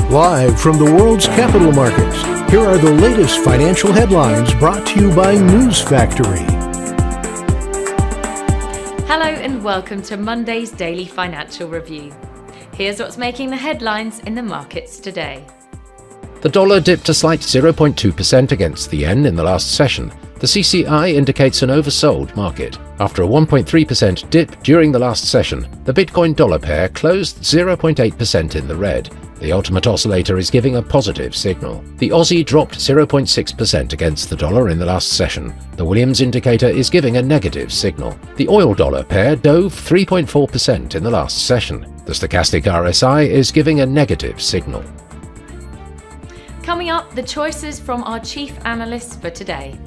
Live from the world's capital markets, here are the latest financial headlines brought to you by News Factory. Hello and welcome to Monday's Daily Financial Review. Here's what's making the headlines in the markets today. The dollar dipped a slight 0.2% against the yen in the last session. The CCI indicates an oversold market. After a 1.3% dip during the last session, the Bitcoin-dollar pair closed 0.8% in the red. The ultimate oscillator is giving a positive signal. The Aussie dropped 0.6% against the dollar in the last session. The Williams indicator is giving a negative signal. The oil-dollar pair dove 3.4% in the last session. The stochastic RSI is giving a negative signal. Coming up, the choices from our chief analysts for today.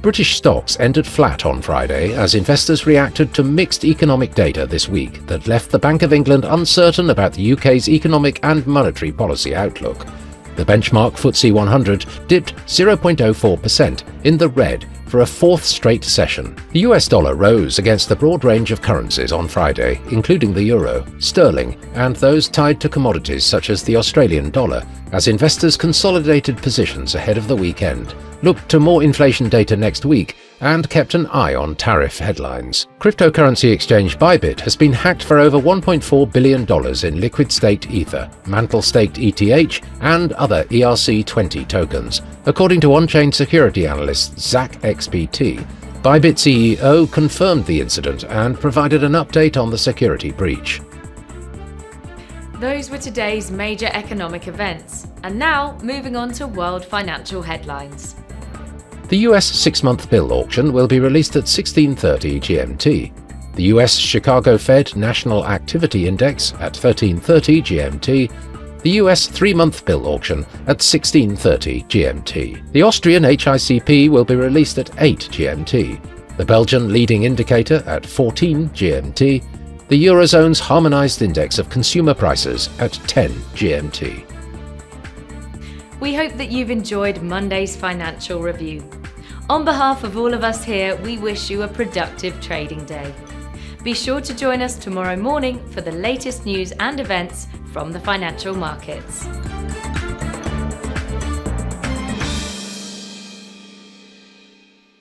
British stocks ended flat on Friday as investors reacted to mixed economic data this week that left the Bank of England uncertain about the UK's economic and monetary policy outlook. The benchmark FTSE 100 dipped 0.04% in the red for a fourth straight session. The US dollar rose against a broad range of currencies on Friday, including the euro, sterling, and those tied to commodities such as the Australian dollar, as investors consolidated positions ahead of the weekend, looked to more inflation data next week, and kept an eye on tariff headlines. Cryptocurrency exchange Bybit has been hacked for over $1.4 billion in liquid-staked Ether, mantle-staked ETH, and other ERC20 tokens, according to on-chain security analyst ZachXBT. Bybit CEO confirmed the incident and provided an update on the security breach. Those were today's major economic events. And now, moving on to world financial headlines. The US 6-month bill auction will be released at 16:30 GMT. The US Chicago Fed National Activity Index at 13:30 GMT. The US 3-month bill auction at 16:30 GMT. The Austrian HICP will be released at 8 GMT. The Belgian leading indicator at 14 GMT. The Eurozone's harmonized index of consumer prices at 10 GMT. We hope that you've enjoyed Monday's financial review. On behalf of all of us here, we wish you a productive trading day. Be sure to join us tomorrow morning for the latest news and events from the financial markets.